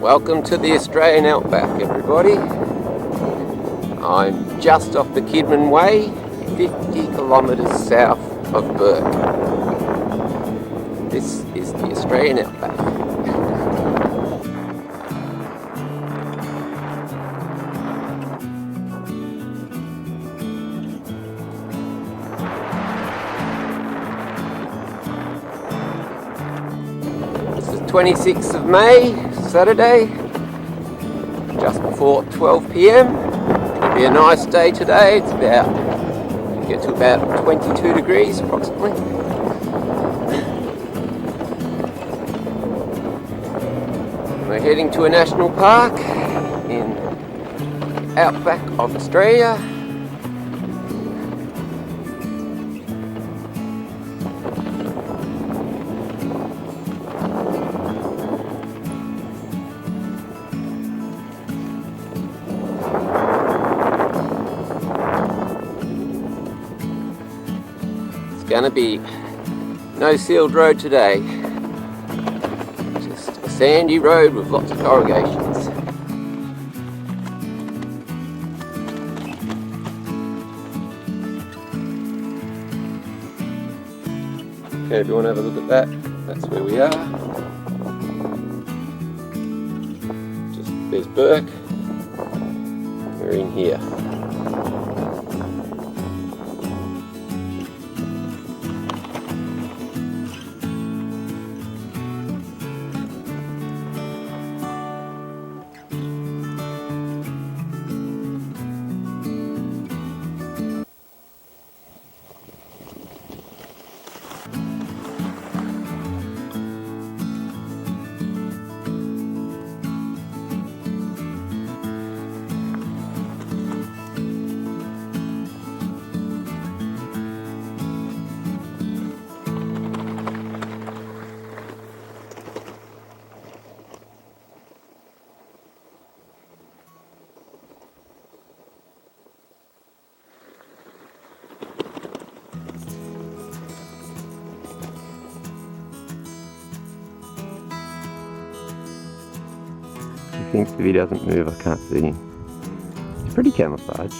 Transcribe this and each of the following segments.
Welcome to the Australian Outback, everybody. I'm just off the Kidman Way, 50 kilometres south of Bourke. This is the Australian Outback. This is 26th of May, Saturday, just before 12 p.m. It'll be a nice day today. It's get to about 22 degrees approximately. We're heading to a national park in Outback of Australia. Gonna be no sealed road today, just a sandy road with lots of corrugations. Okay, if you want to have a look at that, that's where we are. There's Bourke, we're in here. He thinks if he doesn't move, I can't see him. He's pretty camouflaged.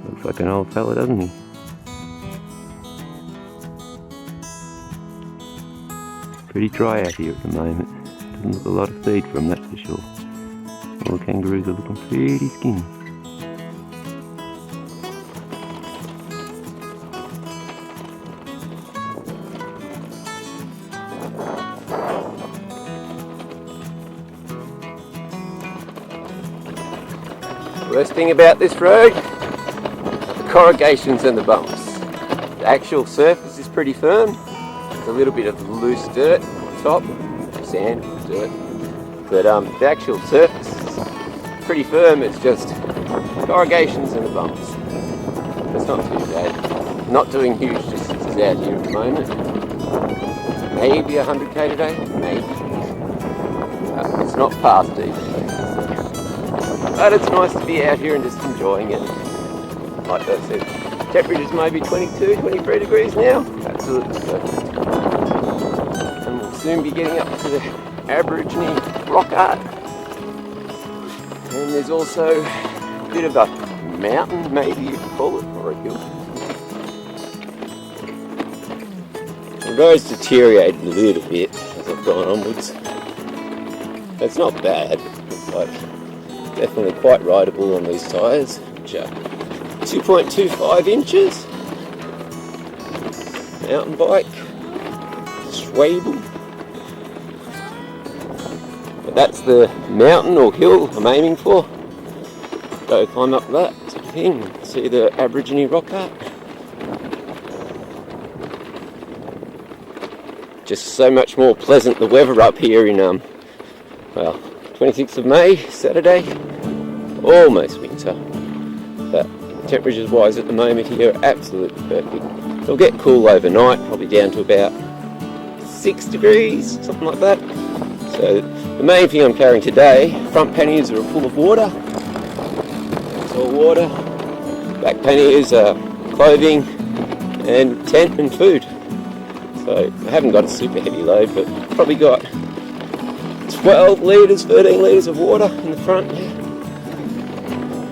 Looks like an old fella, doesn't he? Pretty dry out here at the moment. Doesn't look a lot of feed from, that's for sure. All the kangaroos are looking pretty skinny. Worst thing about this road, the corrugations and the bumps. The actual surface is pretty firm. There's a little bit of loose dirt on top, sand, dirt. But the actual surface is pretty firm. It's just corrugations and the bumps. It's not too bad. Not doing huge distances out here at the moment. Maybe 100k today, maybe. It's not past either. But it's nice to be out here and just enjoying it. Like I said, temperature's maybe 22, 23 degrees now. Absolutely perfect. And we'll soon be getting up to the Aborigine rock art. And there's also a bit of a mountain, maybe you could call it, or a hill. The road's deteriorated a little bit as I've gone onwards. It's not bad. It's like definitely quite rideable on these tyres, which are 2.25 inches. Mountain bike, swable. But that's the mountain or hill I'm aiming for. Go climb up that sort of thing, see the Aborigine rock art. Just so much more pleasant the weather up here in 26th of May, Saturday, almost winter, but temperatures wise at the moment here are absolutely perfect. It'll get cool overnight, probably down to about 6 degrees, something like that. So the main thing I'm carrying today, front panniers are full of water, it's all water, back panniers are clothing and tent and food. So I haven't got a super heavy load, but probably got 12 litres, 13 litres of water in the front here.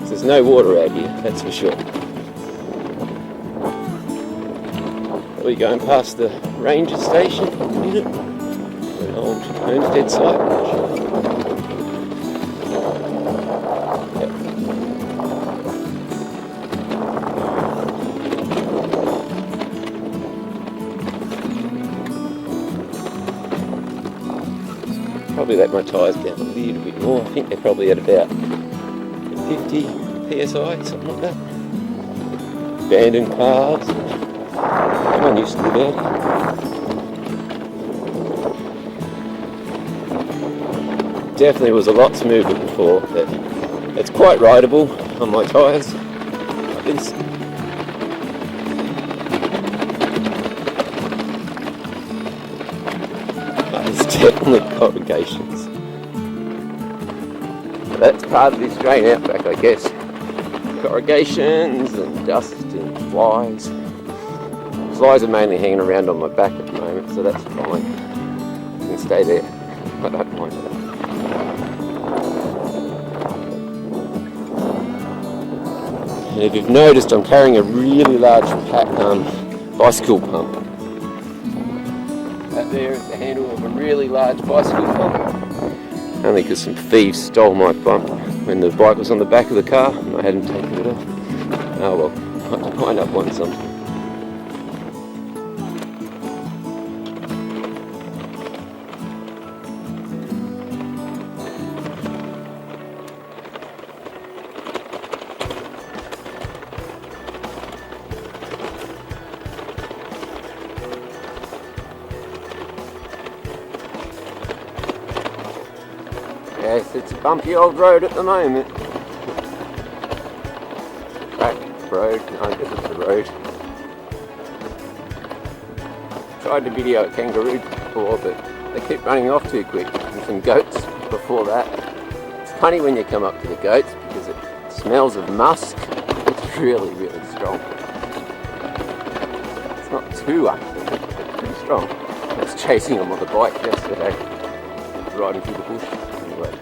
There's no water out here, that's for sure. We're going past the ranger station in a minute. An old homestead site. Yep. Probably let my tyres down a little bit more. I think they're probably at about 50 psi, something like that. Abandoned cars. Everyone used to live out here. Definitely was a lot smoother before, but it's quite rideable on my tyres like this. There's definitely corrugations. But that's part of the Australian outback, I guess. Corrugations and dust and flies. Flies are mainly hanging around on my back at the moment, so that's fine. I can stay there. I don't mind that. And if you've noticed, I'm carrying a really large bicycle pump. That there is the handle of a really large bicycle pump. Only because some thieves stole my pump when the bike was on the back of the car and I hadn't taken it off. Oh well, I have to wind up one sometime. Yes, it's a bumpy old road at the moment. Track, road, no, I guess it's the road. Tried to video at Kangaroos before, but they keep running off too quick. And some goats before that. It's funny when you come up to the goats because it smells of musk. It's really, really strong. It's not too unpleasant, but it's pretty strong. I was chasing them on the bike yesterday, riding through the bush. Anyway.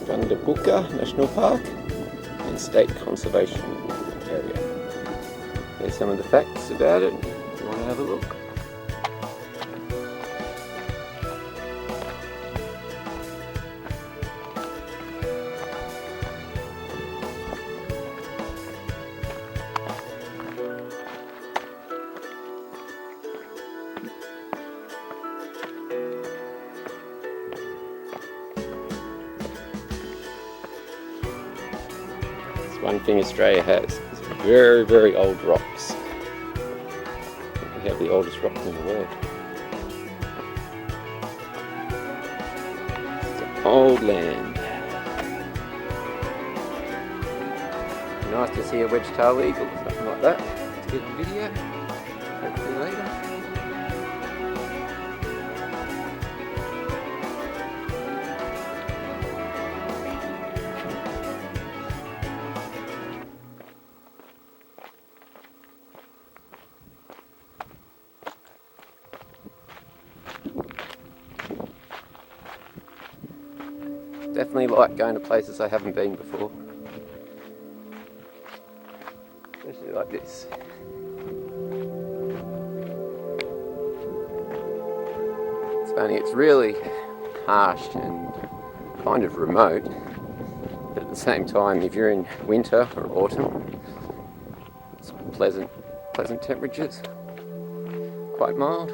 GUNDABOOKA National Park and State Conservation Area. There's some of the facts about it, if you want to have a look. One thing Australia has is very, very old rocks. We have the oldest rock in the world. It's an old land. Nice to see a wedge-tailed eagle, something like that. Let's get the video. Hopefully later. Definitely like going to places I haven't been before. Especially like this. It's funny, it's really harsh and kind of remote, but at the same time, if you're in winter or autumn, it's pleasant temperatures, quite mild.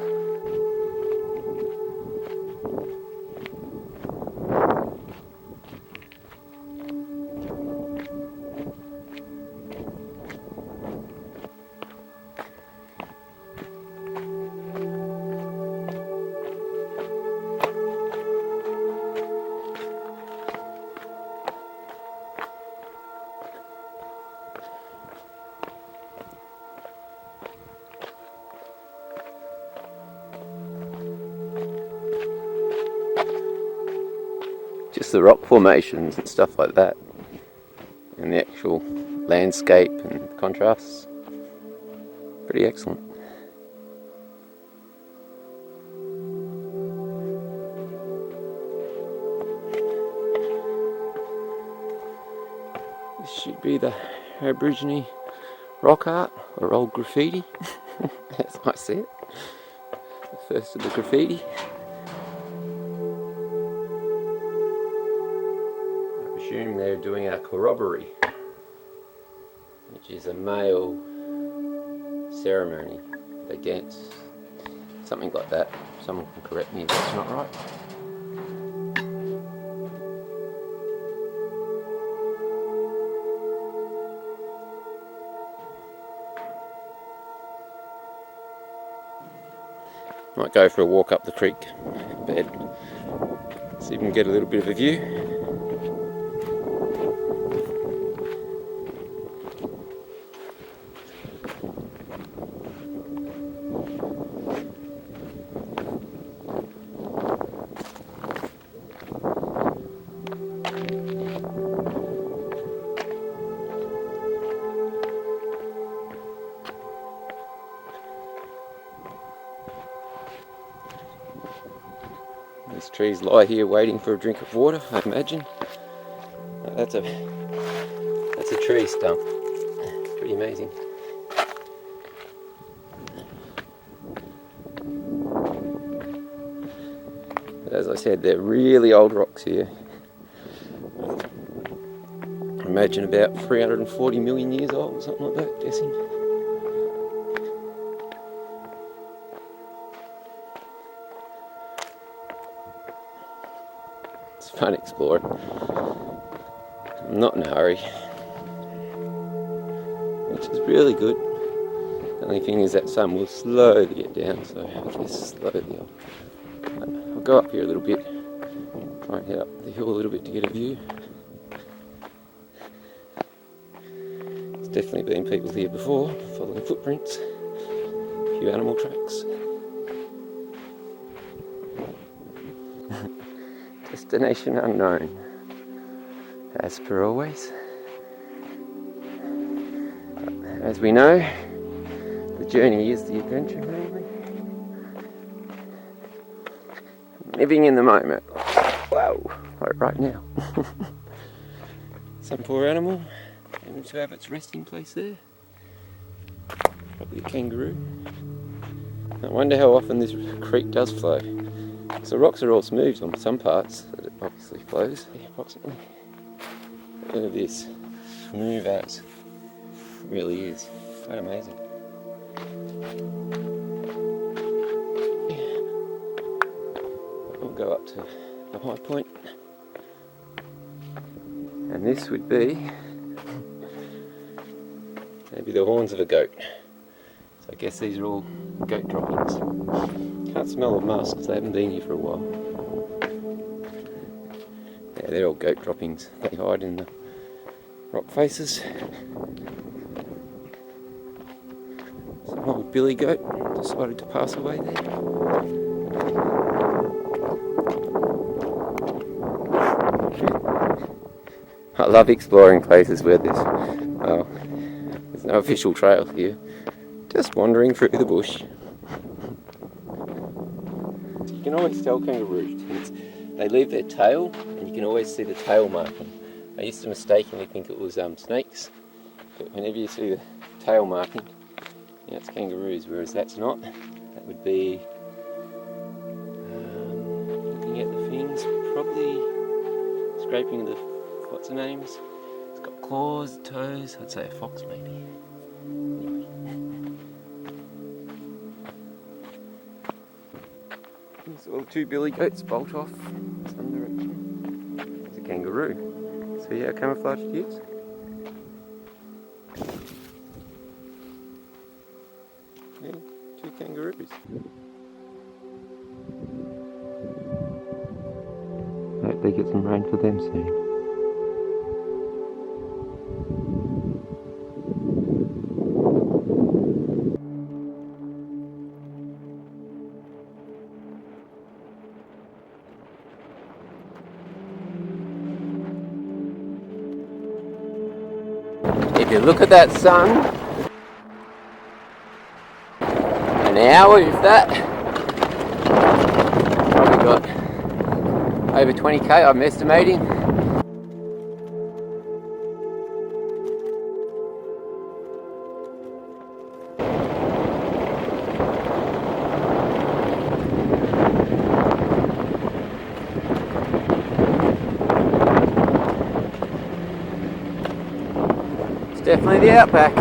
the rock formations and stuff like that, and the actual landscape and contrasts. Pretty excellent. This should be the Aborigine rock art, or old graffiti, as I see it. The first of the graffiti. I presume they're doing a corroboree, which is a male ceremony. They dance, something like that. Someone can correct me if that's not right. Might go for a walk up the creek bed, see if we can get a little bit of a view. These trees lie here waiting for a drink of water, I imagine. That's a tree stump. Pretty amazing. But as I said, they're really old rocks here. I imagine about 340 million years old, or something like that, guessing. It's fun exploring. I'm not in a hurry, which is really good. The only thing is that sun will slowly get down, so I guess slowly I'll go up here a little bit, try and head up the hill a little bit to get a view. There's definitely been people here before, following footprints, a few animal tracks. Destination unknown, as per always. As we know, the journey is the adventure, mainly. Living in the moment. Whoa, right now. Some poor animal having to have its resting place there. Probably a kangaroo. I wonder how often this creek does flow. So the rocks are all smooth on some parts, but it obviously flows. Yeah, approximately. Look at this, smooth as it really is. Quite amazing. We'll go up to the high point, and this would be maybe the horns of a goat. So I guess these are all goat droppings. Can't smell the musk because they haven't been here for a while. Yeah, they're all goat droppings. They hide in the rock faces. Some old billy goat decided to pass away there. I love exploring places where there's no official trail here. Just wandering through the bush. You can always tell kangaroos. They leave their tail, and you can always see the tail marking. I used to mistakenly think it was snakes, but whenever you see the tail marking, yeah, it's kangaroos, whereas that's not. That would be, looking at the fins, probably scraping the, what's the names? It's got claws, toes, I'd say a fox maybe. These little two billy goats bolt off some direction. It's a kangaroo. See how camouflaged it is? Yeah, two kangaroos. I hope they get some rain for them soon. you look at that sun, an hour if that, probably got over 20k I'm estimating. It's definitely the Outback.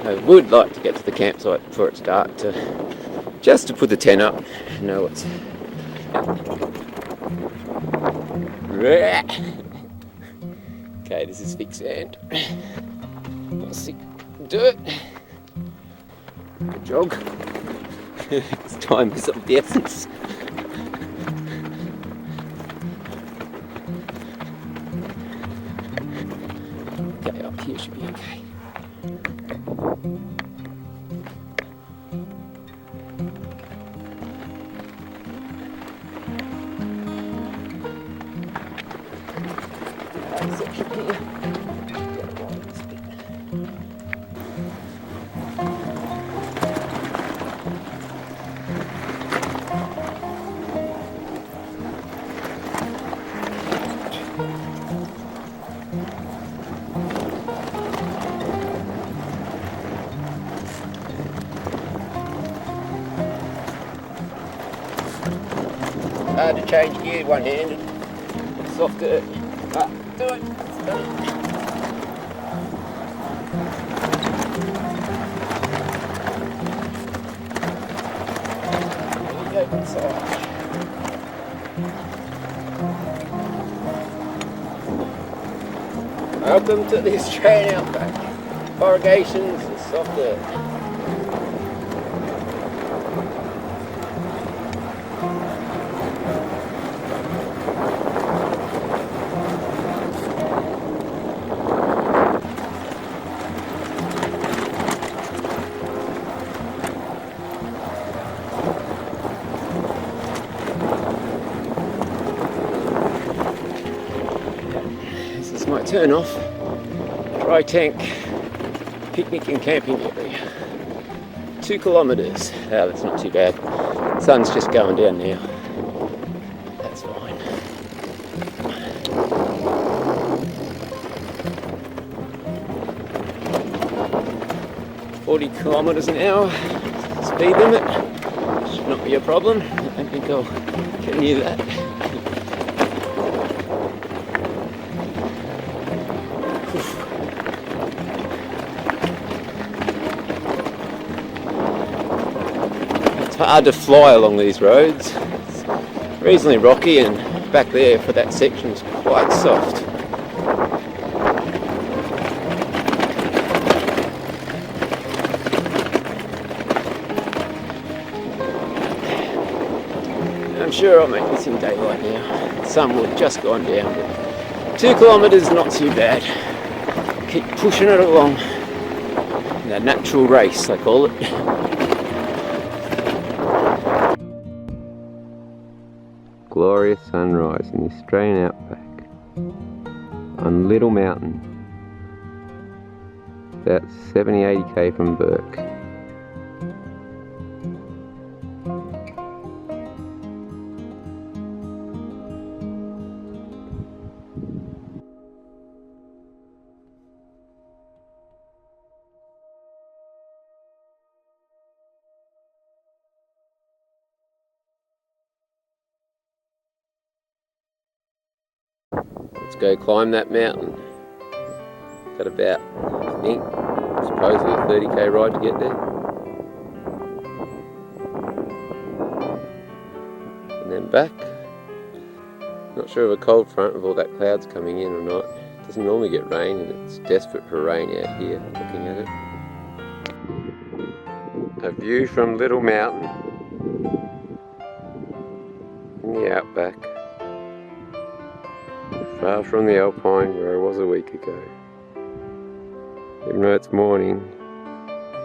I would like to get to the campsite before it's dark just to put the tent up. Know what's okay. This is thick sand. Let's see, dirt. Good jog. This time is of the essence. Okay, up here should be okay. Section here. Hard to change gear one-handed. Soft dirt. Ah, do it. It's done. There you go, inside. Welcome to the Australian Outback. Corrugations and soft dirt. My turn off, dry tank, picnic and camping area. 2 kilometres. Oh, that's not too bad. The sun's just going down now. That's fine. 40 kilometres an hour, speed limit. Should not be a problem. I don't think I'll get near that. Hard to fly along these roads. It's reasonably rocky, and back there for that section is quite soft. I'm sure I'll make this in daylight now. The sun will have just gone down, but 2 kilometres not too bad. Keep pushing it along. The natural race, they call it. Glorious sunrise in the Australian Outback on Little Mountain, about 70-80k from Bourke. Let's go climb that mountain. Got about, I think, supposedly a 30k ride to get there. And then back. Not sure of a cold front with all that clouds coming in or not. It doesn't normally get rain, and it's desperate for rain out here, looking at it. A view from Little Mountain in the Outback. Far from the Alpine where I was a week ago. Even though it's morning,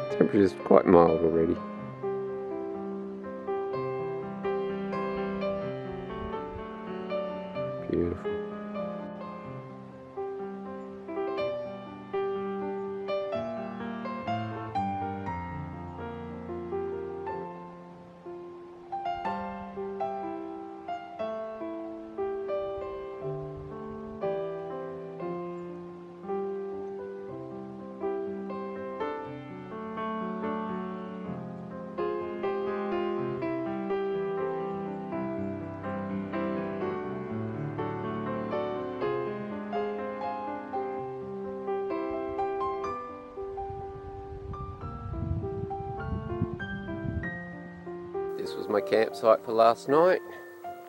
temperature's quite mild already. Beautiful. This was my campsite for last night.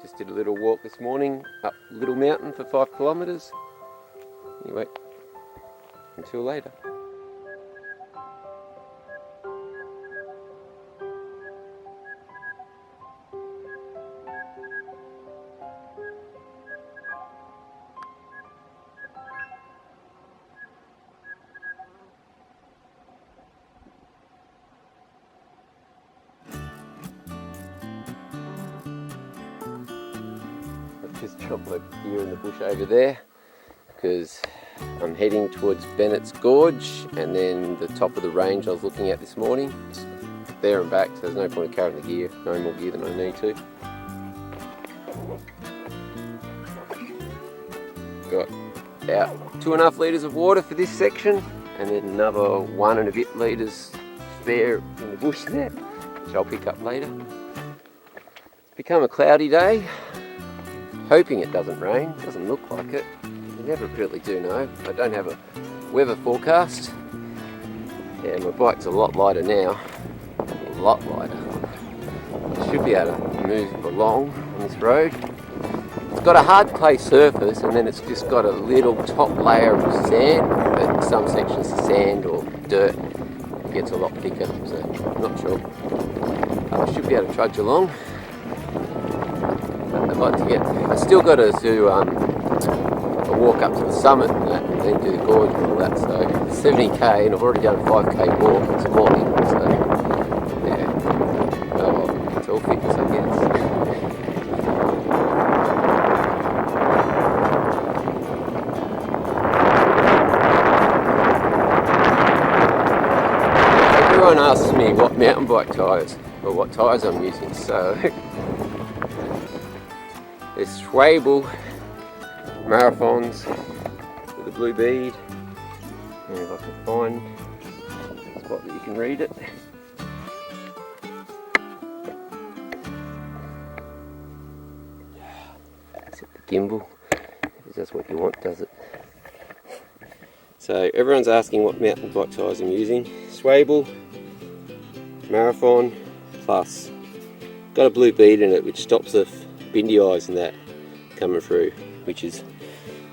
Just did a little walk this morning up Little Mountain for 5 kilometres. Anyway, until later. Just dropped my gear in the bush over there because I'm heading towards Bennett's Gorge and then the top of the range I was looking at this morning. It's there and back, so there's no point in carrying the gear, no more gear than I need to. Got about 2.5 litres of water for this section and then another 1 and a bit litres spare in the bush there, which I'll pick up later. It's become a cloudy day. Hoping it doesn't rain, doesn't look like it. You never really do know. I don't have a weather forecast. Yeah, my bike's a lot lighter now. A lot lighter. I should be able to move along on this road. It's got a hard clay surface and then it's just got a little top layer of sand, but in some sections of sand or dirt it gets a lot thicker, so I'm not sure. I should be able to trudge along. I'd like to I still got to do a walk up to the summit and that, and then do the gorge and all that, so 70k, and I've already done a 5k walk this morning, so yeah, oh well, it's all fitness I guess. Everyone asks me what mountain bike tyres, or what tyres I'm using, so there's Schwabel Marathons with a blue bead, and if I can find a spot that you can read it. Set the gimbal, because that's what you want, does it? So everyone's asking what mountain bike tyres I'm using. Schwabel Marathon Plus. Got a blue bead in it which stops the bindy eyes and that coming through, which is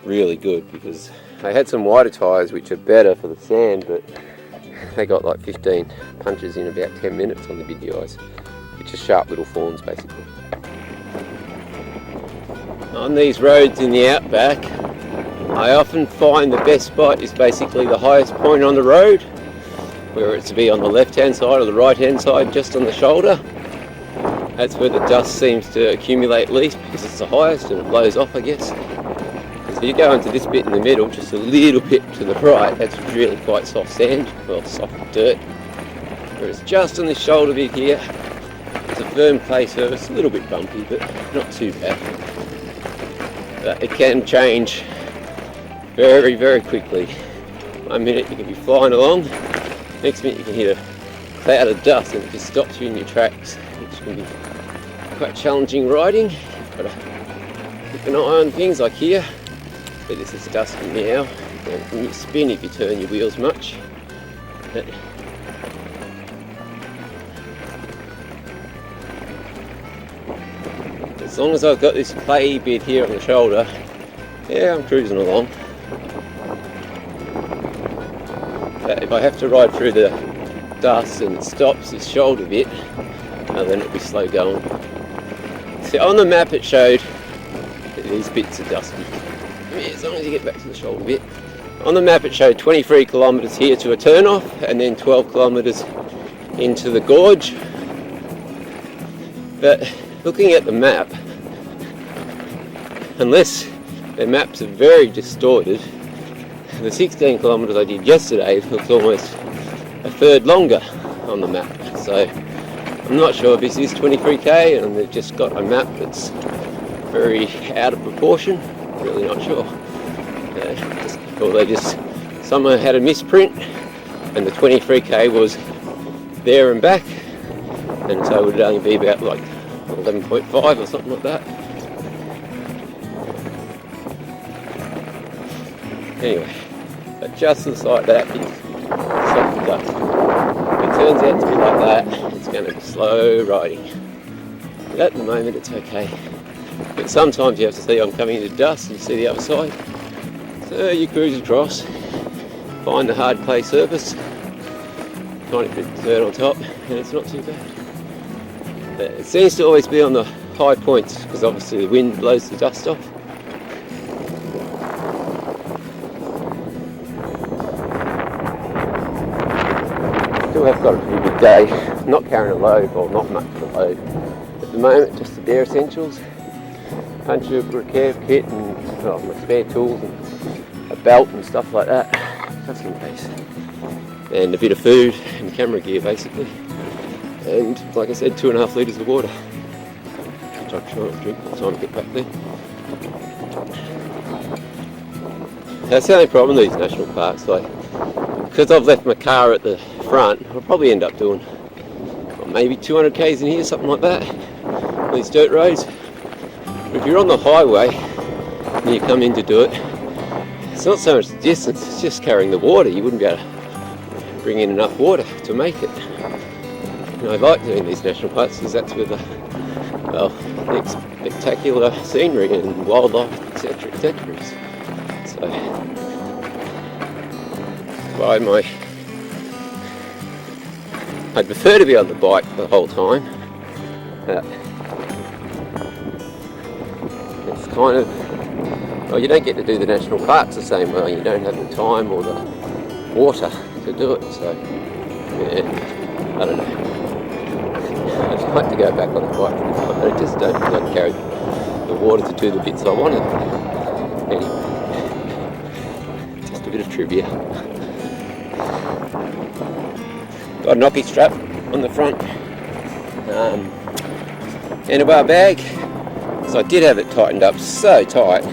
really good because I had some wider tyres which are better for the sand, but they got like 15 punches in about 10 minutes on the bindy eyes, which are sharp little thorns basically. On these roads in the outback, I often find the best spot is basically the highest point on the road, whether it's to be on the left hand side or the right hand side, just on the shoulder. That's where the dust seems to accumulate least because it's the highest and it blows off, I guess. So you go into this bit in the middle, just a little bit to the right, that's really quite soft sand, well, soft dirt. Whereas just on this shoulder bit here, it's a firm clay surface, a little bit bumpy, but not too bad. But it can change very, very quickly. 1 minute you can be flying along, next minute you can hit a cloud of dust and it just stops you in your tracks, which can be quite challenging riding. You've got to keep an eye on things like here, but this is dusty now, and when you spin if you turn your wheels much. But as long as I've got this clay bit here on the shoulder, yeah, I'm cruising along. But if I have to ride through the dust and it stops this shoulder bit, then it'll be slow going. See, on the map it showed that these bits are dusty. Yeah, as long as you get back to the shoulder bit. On the map it showed 23 kilometres here to a turn off and then 12 kilometres into the gorge. But looking at the map, unless their maps are very distorted. The 16 kilometres I did yesterday looks almost a third longer on the map, so I'm not sure if this is 23k and they've just got a map that's very out of proportion. Really not sure. Or they just somehow had a misprint and the 23k was there and back, and so it would only be about like 11.5 or something like that. Anyway, but just the site that is soft dust. If it turns out to be like that, it's going to be slow riding. But at the moment it's okay. But sometimes you have to see I'm coming into dust and you see the other side. So you cruise across, find the hard clay surface, tiny bit of dirt on top, and it's not too bad. But it seems to always be on the high points because obviously the wind blows the dust off. Still have got a pretty good day. Not carrying a load, or not much of a load at the moment, just the bare essentials. Punch a reserve kit and my spare tools and a belt and stuff like that, just in case. And a bit of food and camera gear basically. And like I said, 2.5 litres of water, which I'm sure I'll drink by the time I get back there. That's the only problem with these national parks, like, because I've left my car at the front, I'll probably end up doing maybe 200 k's in here, something like that, on these dirt roads. If you're on the highway and you come in to do it, it's not so much the distance, it's just carrying the water. You wouldn't be able to bring in enough water to make it. And I like doing these national parks because that's where the spectacular scenery and wildlife, etc., etc. is. So, why I'd prefer to be on the bike the whole time. It's kind of, well, you don't get to do the national parks the same way. You don't have the time or the water to do it. So, yeah, I don't know. I'd like to go back on the bike, but I just don't feel like carry the water to do the bits I wanted. Anyway, just a bit of trivia. Got a knocky strap on the front handlebar bag, so I did have it tightened up so tight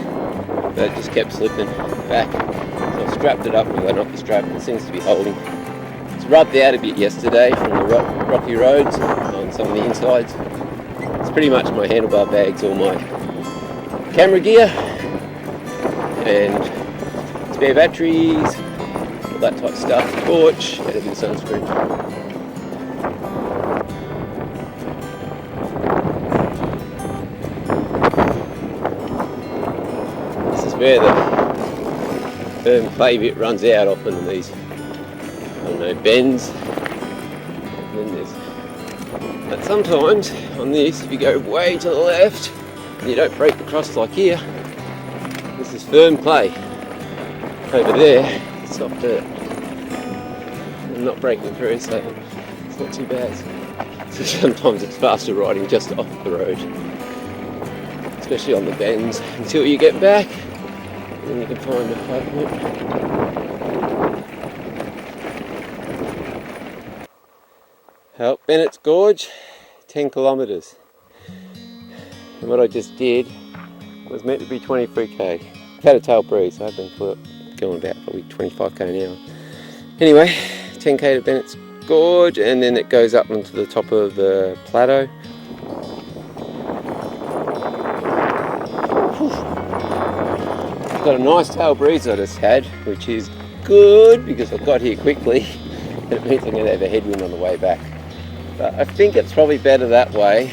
that it just kept slipping back. So I strapped it up with a knocky strap and it seems to be holding. It's rubbed out a bit yesterday from the rocky roads on some of the insides. It's pretty much my handlebar bags, all my camera gear and spare batteries, all that type of stuff, torch, and a bit of sunscreen. This is where the firm clay bit runs out often in these, I don't know, bends. And then there's, but sometimes on this, if you go way to the left and you don't break the cross like here, this is firm clay. Over there, it's soft dirt. I'm not breaking through, so it's not too bad. So sometimes it's faster riding just off the road, especially on the bends, until you get back, and then you can find a high point. Well, Bennett's Gorge, 10 kilometres. And what I just did was meant to be 23k. I've had a tail breeze, so I've been going about probably 25k an hour. Anyway, 10k to Bennett's Gorge, and then it goes up onto the top of the plateau. I've got a nice tail breeze I just had, which is good because I got here quickly. It means I'm going to have a headwind on the way back. But I think it's probably better that way,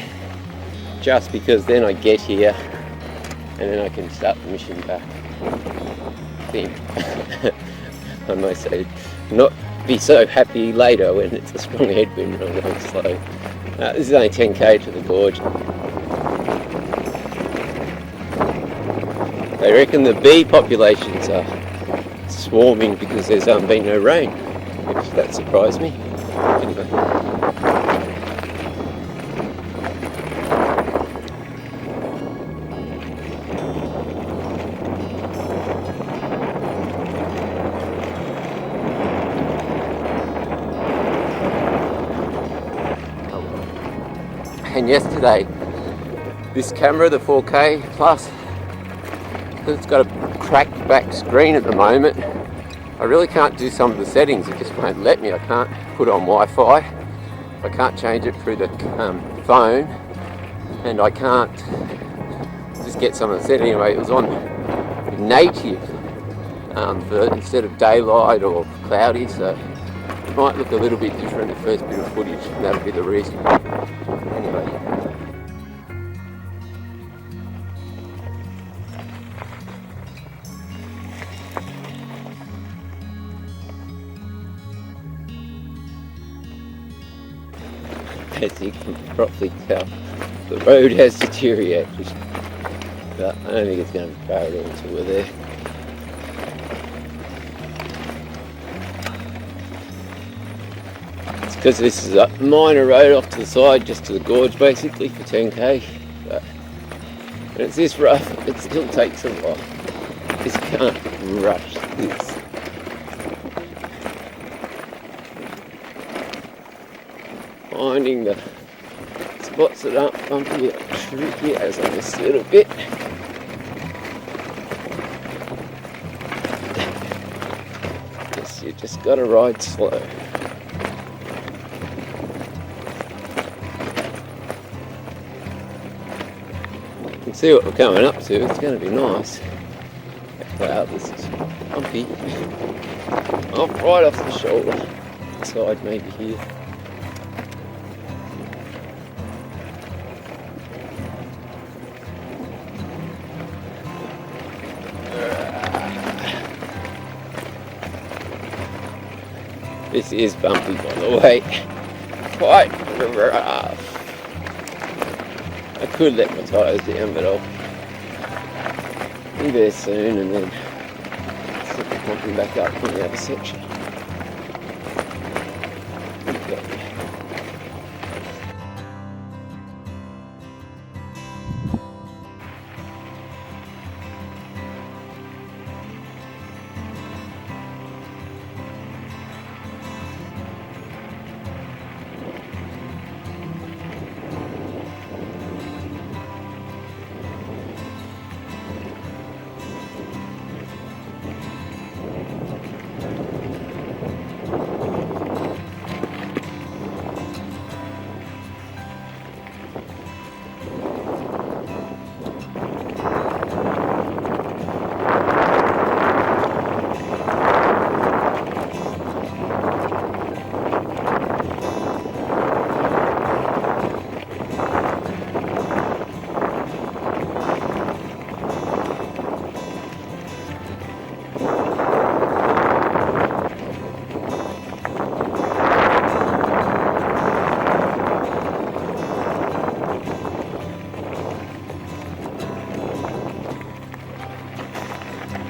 just because then I get here and then I can start the mission back. I might say, not be so happy later when it's a strong headwind and I'm going slow. This is only 10k to the gorge. They reckon the bee populations are swarming because there's been no rain, which that surprised me. Anyway. mentioned yesterday, this camera, the 4K Plus, it's got a cracked back screen at the moment. I really can't do some of the settings, it just won't let me. I can't put on Wi-Fi, I can't change it through the phone, and I can't just get some of the settings. Anyway, it was on native instead of daylight or cloudy, so it might look a little bit different the first bit of footage, and that'll be the reason. Anyway. As you can probably tell, the road has deteriorated, but I don't think it's going to be parallel until we're there. It's because this is a minor road off to the side, just to the gorge basically, for 10k, but when it's this rough, it still takes a while. Just can't rush this. Finding the spots that aren't bumpy are tricky, as on this little bit. Guess you just gotta ride slow. You can see what we're coming up to, it's going to be nice. Wow, this is bumpy. Right off the shoulder, side maybe here. This is bumpy, by the way, quite rough. I could let my tyres down, but I'll be there soon and then slip the pumping back up from the other section.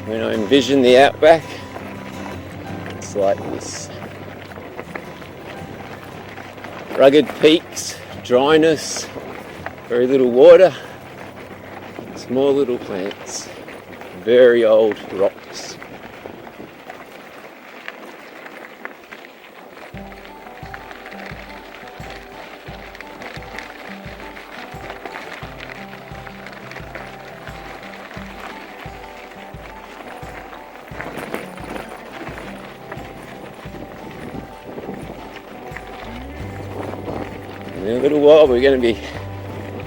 When I envision the Outback, it's like this. Rugged peaks, dryness, very little water, small little plants, very old rocks. In a little while we're going to be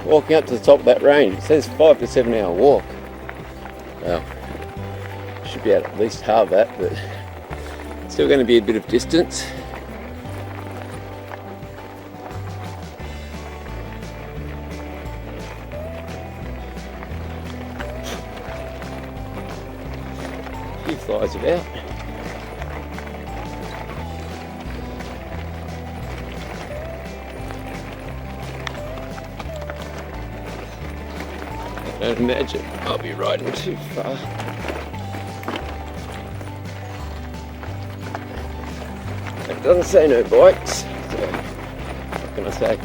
walking up to the top of that range. It says 5 to 7 hour walk. Well, should be at least half that, but still going to be a bit of distance. A few flies about. I don't imagine I'll be riding too far. It doesn't say no bikes, so what can I say?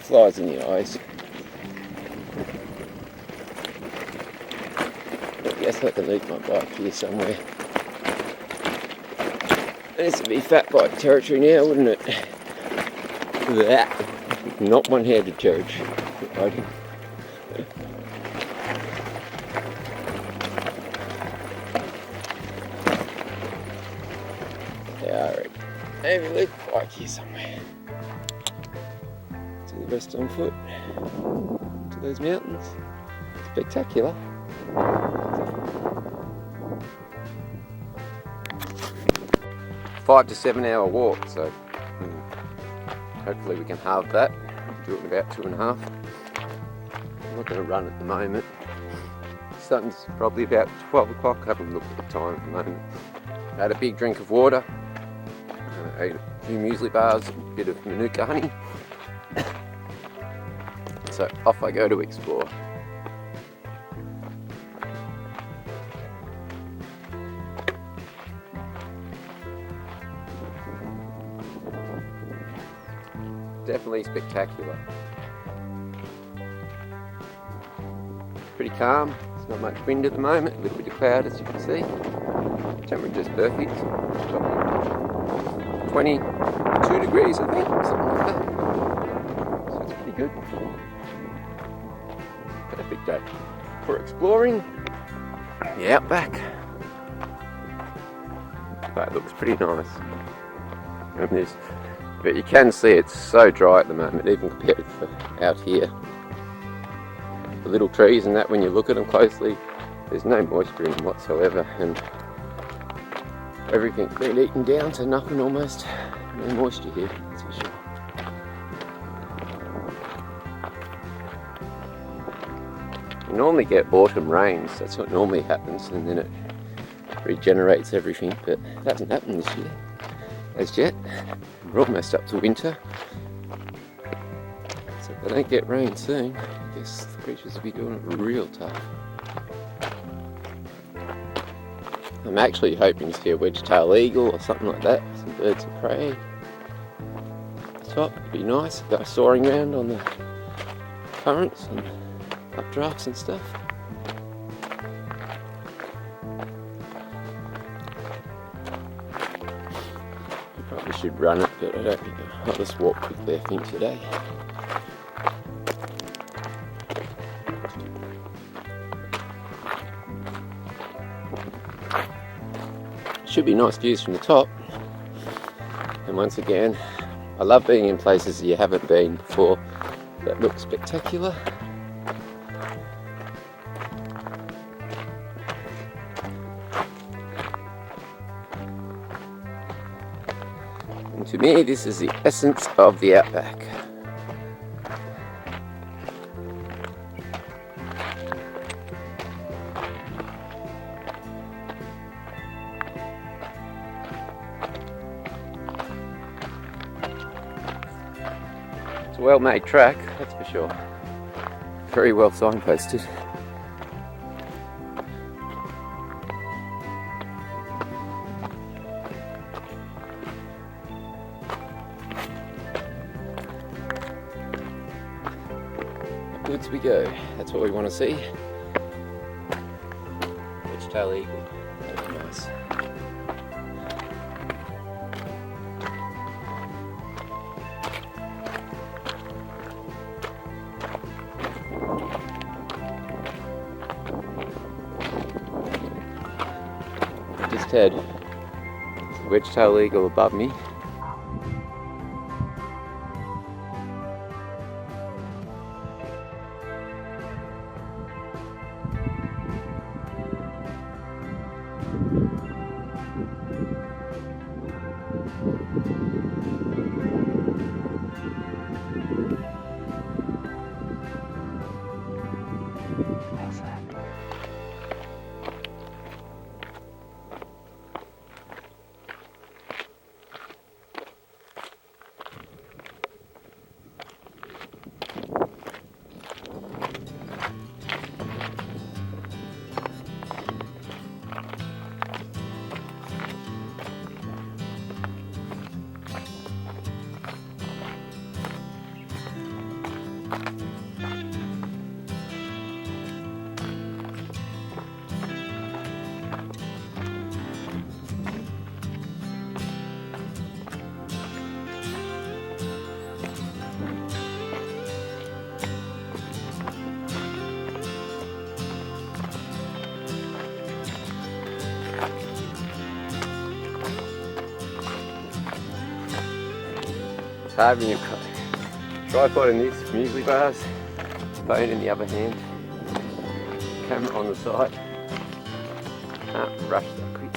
flies in the eyes. I guess I can leave my bike here somewhere. This would be fat bike territory now, wouldn't it? That. Not one-handed charge. Riding. Alright. Maybe leave the bike here somewhere. Do the rest on foot. To those mountains. Spectacular. 5 to 7 hour walk, so hopefully we can halve that. Do it in about 2.5. I'm not going to run at the moment. Sun's probably about 12 o'clock. I haven't looked at the time at the moment. I had a big drink of water. Ate a few muesli bars, a bit of manuka honey. So off I go to explore. Definitely spectacular. Pretty calm, there's not much wind at the moment, a little bit of cloud as you can see. Temperature's perfect. 22 degrees I think, something like that. So it's pretty good. Perfect day for exploring the Outback. That looks pretty nice. But you can see it's so dry at the moment, even compared to out here. The little trees and that, when you look at them closely, there's no moisture in them whatsoever, and everything's been eaten down to nothing almost. No moisture here, that's for sure. You normally get autumn rains, that's what normally happens, and then it regenerates everything, but that hasn't happened this year as yet. We're almost up to winter, so if they don't get rain soon, I guess the creatures will be doing it real tough. I'm actually hoping to see a wedge-tailed eagle or something like that, some birds of prey. At the top, it'd be nice, go soaring around on the currents and updrafts and stuff. Probably should run it, but I don't think I'll just walk quickly I think today. Should be nice views from the top. And once again, I love being in places you haven't been before that look spectacular. And to me, this is the essence of the Outback. It's a well-made track, that's for sure. Very well signposted. Upwards we go. That's what we want to see. Wedge-tailed eagle. That'd be nice. Just had a wedge-tailed eagle above me. It's hard when you've got tripod in this, muesli bars, phone in the other hand, camera on the side. Can't rush that quick.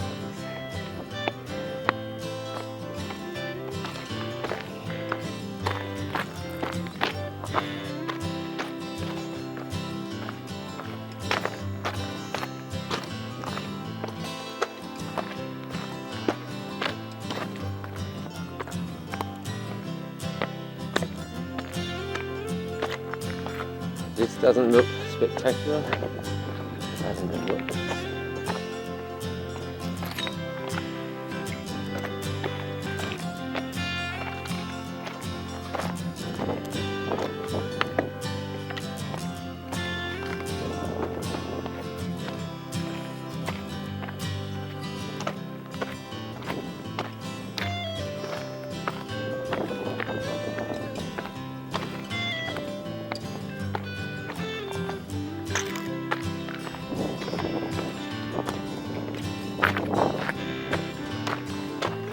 This doesn't look spectacular. I don't know what it is.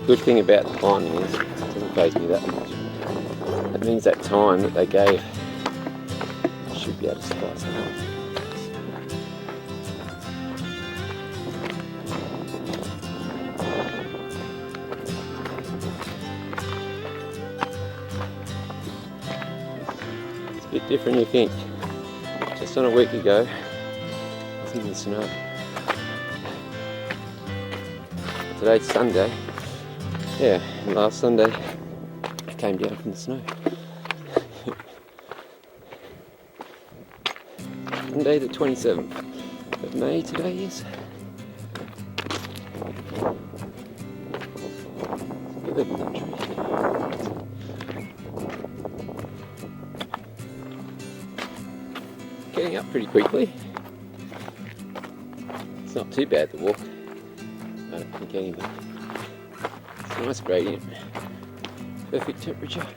Good thing about the climbing is it doesn't faze me that much. That means that time that they gave, I should be able to slice it out. It's a bit different, you think. Just on a week ago, I was in the snow. Today's Sunday. Yeah, and last Sunday I came down from the snow. Monday the 27th of May today is. We live in that tree. Getting up pretty quickly. It's not too bad to walk. I don't think anyway. Nice gradient, perfect temperature.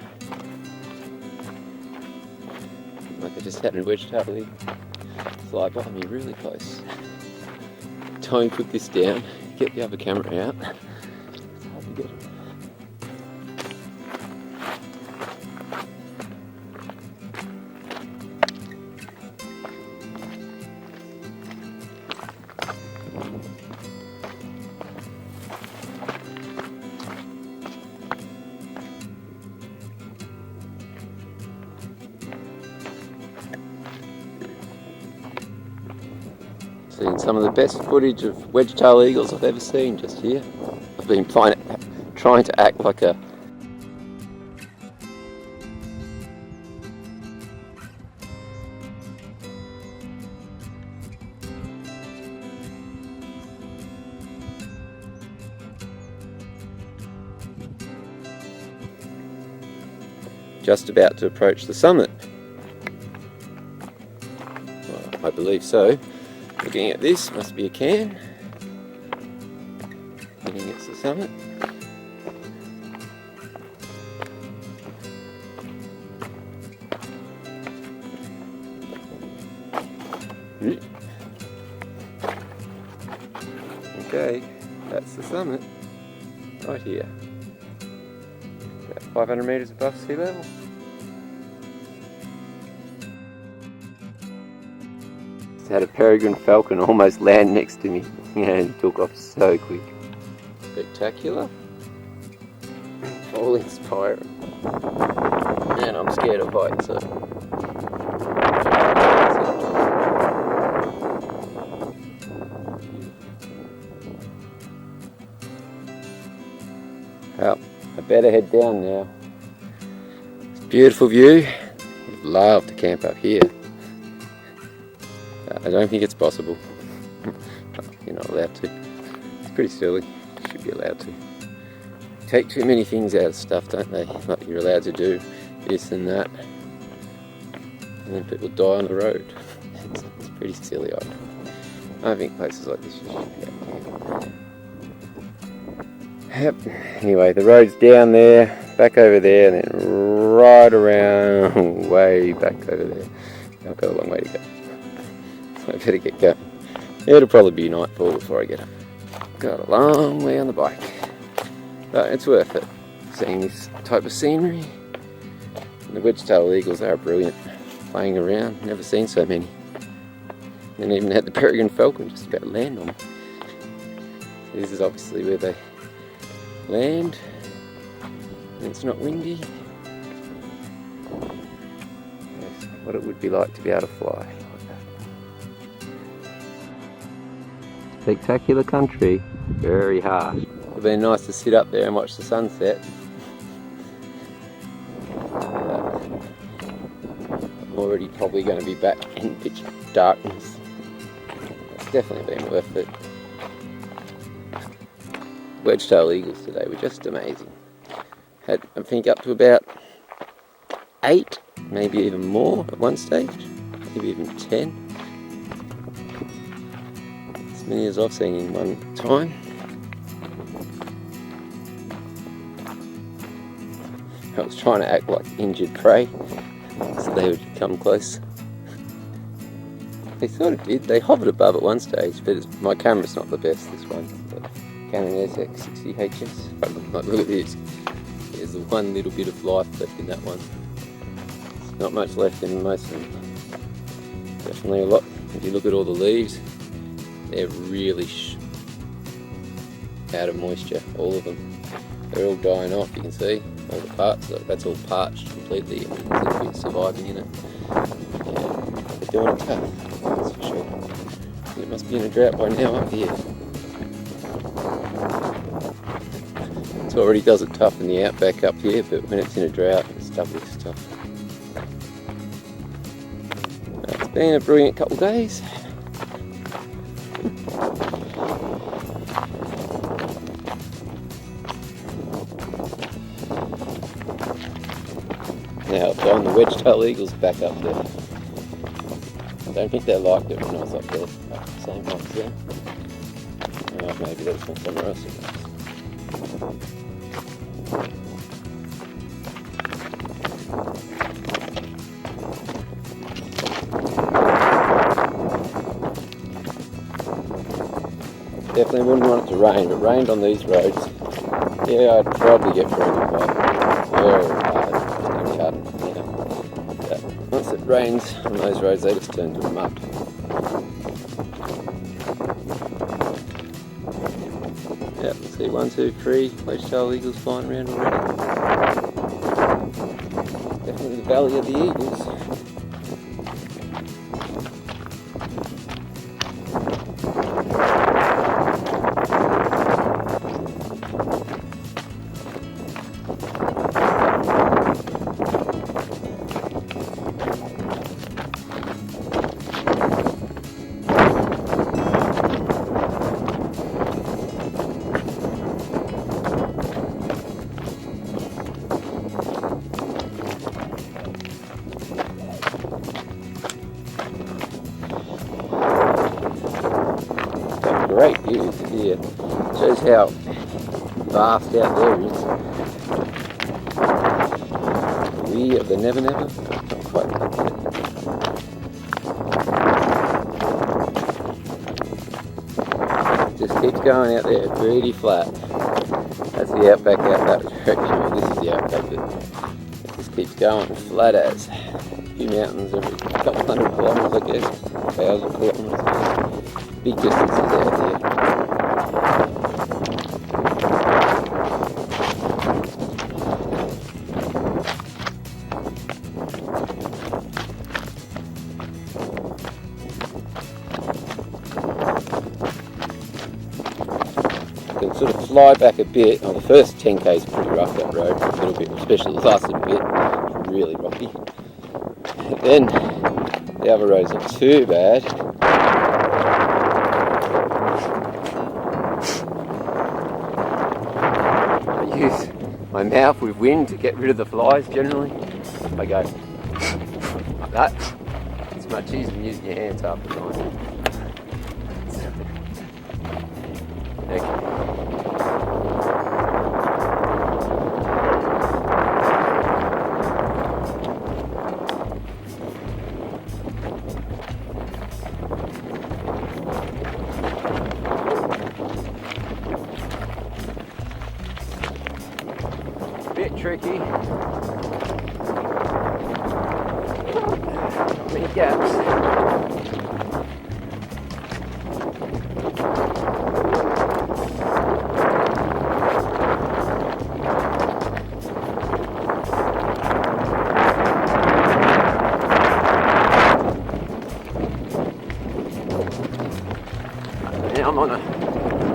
Like I just had a wedge-tail fly by me really close. Time to put this down, get the other camera out. It's hard to get it. Seen some of the best footage of wedge-tail eagles I've ever seen just here. I've been trying to act like a just about to approach the summit. Well, I believe so. Looking at this, must be a cairn. Heading it's the summit. Okay, that's the summit. Right here. About 500 metres above sea level. Had a peregrine falcon almost land next to me. Yeah, he took off so quick. Spectacular. All inspiring. And I'm scared of heights, so. Well, I better head down now. It's a beautiful view. I'd love to camp up here. I don't think it's possible. You're not allowed to. It's pretty silly. You should be allowed to. Take too many things out of stuff, don't they? Like you're allowed to do this and that. And then people die on the road. It's pretty silly. I think places like this you should be able to. Yep. Anyway, the road's down there, back over there, and then right around, way back over there. I've got a long way to go. I better get going. It'll probably be nightfall before I get up. Got a long way on the bike. But it's worth it. Seeing this type of scenery. And the wedge-tailed eagles are brilliant playing around. Never seen so many. And even had the peregrine falcon just about land on them. So this is obviously where they land. And it's not windy. That's what it would be like to be able to fly like that. Spectacular country, very harsh. It would have been nice to sit up there and watch the sunset. I'm already probably going to be back in pitch darkness. It's definitely been worth it. Wedge-tailed eagles today were just amazing. Had, I think, up to about 8, maybe even more at one stage, maybe even 10. As many as I've seen in one time. I was trying to act like injured prey, so they would come close. They sort of did. They hovered above at one stage, but my camera's not the best, this one. The Canon SX60HS. Look at this. There's one little bit of life left in that one. There's not much left in most of them. Definitely a lot. If you look at all the leaves, they're really out of moisture, all of them. They're all dying off, you can see. All the parts, that's all parched completely, and there's a little bit surviving in it. Yeah, they're doing it tough, that's for sure. It must be in a drought by now up here. It already does it tough in the outback up here, but when it's in a drought, it's doubly tough. It's been a brilliant couple of days. Now, blowing the wedge-tailed eagles back up there. I don't think they liked it when I was up there, up the same height there. Oh, maybe that's from somewhere else. Definitely wouldn't want it to rain. If it rained on these roads, yeah, I'd probably get pregnant by it. Very hard. Yeah. Once it rains on those roads, they just turn to mud. Yeah, let's see, 1, 2, 3 wedge-tailed eagles flying around already. Definitely the valley of the eagles. Great views here. Shows how vast out there is. We of the Never Never. Not quite touched it. Just keeps going out there, pretty flat. That's the outback out that direction. Well, this is the outback, but it just keeps going flat as. A few mountains every couple hundred kilometres, I guess. 1,000 kilometres. Big distances out here. You can sort of fly back a bit. Oh, the first 10k is pretty rough, that road, a little bit, especially the last little bit, really rocky. Then the other roads aren't too bad. Use my mouth with wind to get rid of the flies generally. I go like that. It's much easier than using your hands half the time. Okay. Bit tricky. gaps. Now I'm on a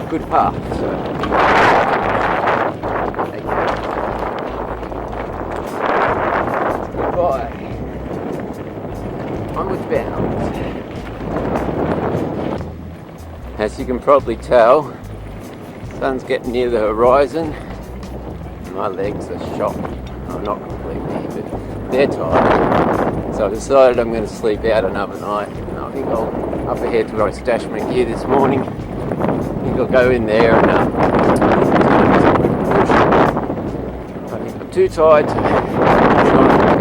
good path, so goodbye. Onwards bound. As you can probably tell, the sun's getting near the horizon. My legs are shot. Oh, not completely, but they're tired. So I decided I'm going to sleep out another night. And I think I'll up ahead to where I stashed my gear this morning. I think I'll go in there and I think I'm too tired to go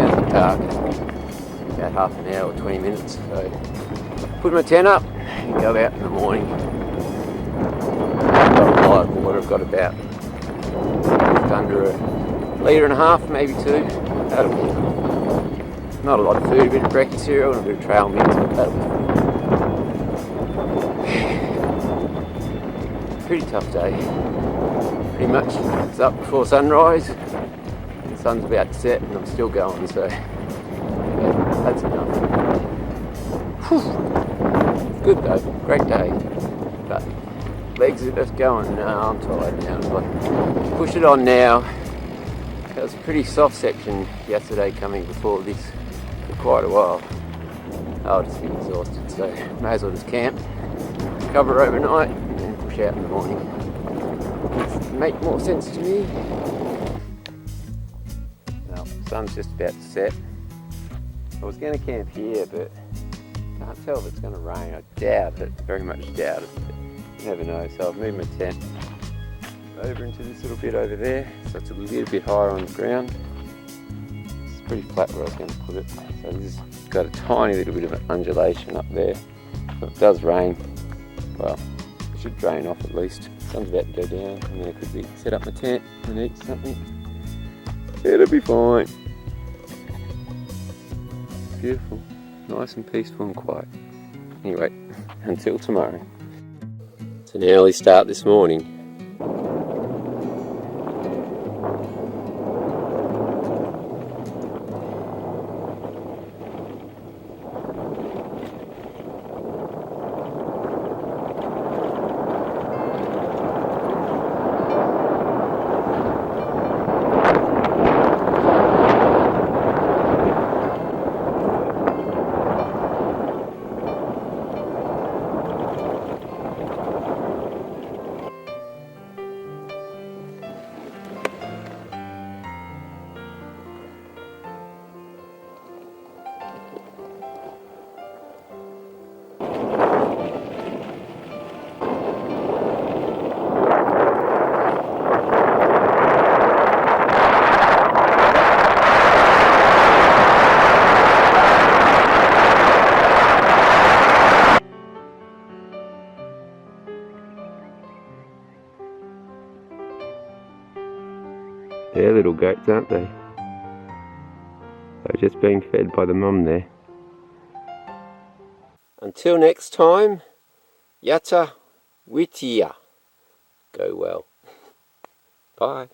to the park. About half an hour or 20 minutes. So put my tent up and go out in the morning. I've got a lot of water. I've got about just under a litre and a half, maybe 2. That'll be not a lot of food, a bit of breakfast cereal and a bit of trail mix, but that'll be pretty tough day. Pretty much it's up before sunrise. The sun's about to set and I'm still going, so yeah, that's enough. Whew. Good though, great day. But legs are just going, no, I'm tired now. But push it on now. It was a pretty soft section yesterday coming before this for quite a while. I'll just be exhausted, so may as well just camp, cover overnight and then push out in the morning. It'll make more sense to me. Well, the sun's just about to set. I was going to camp here, but I can't tell if it's going to rain. I doubt it, very much doubt it, but you never know. So I've moved my tent over into this little bit over there, so it's a little bit higher on the ground. It's pretty flat where I was going to put it, so this has got a tiny little bit of an undulation up there. So if it does rain, well, it should drain off at least. The sun's about to go down, and then I could be set up my tent and eat something. It'll be fine. Beautiful, nice and peaceful and quiet. Anyway, until tomorrow. It's an early start this morning. They're little goats, aren't they? They're just being fed by the mum there. Until next time, Yata Witia. Go well. Bye.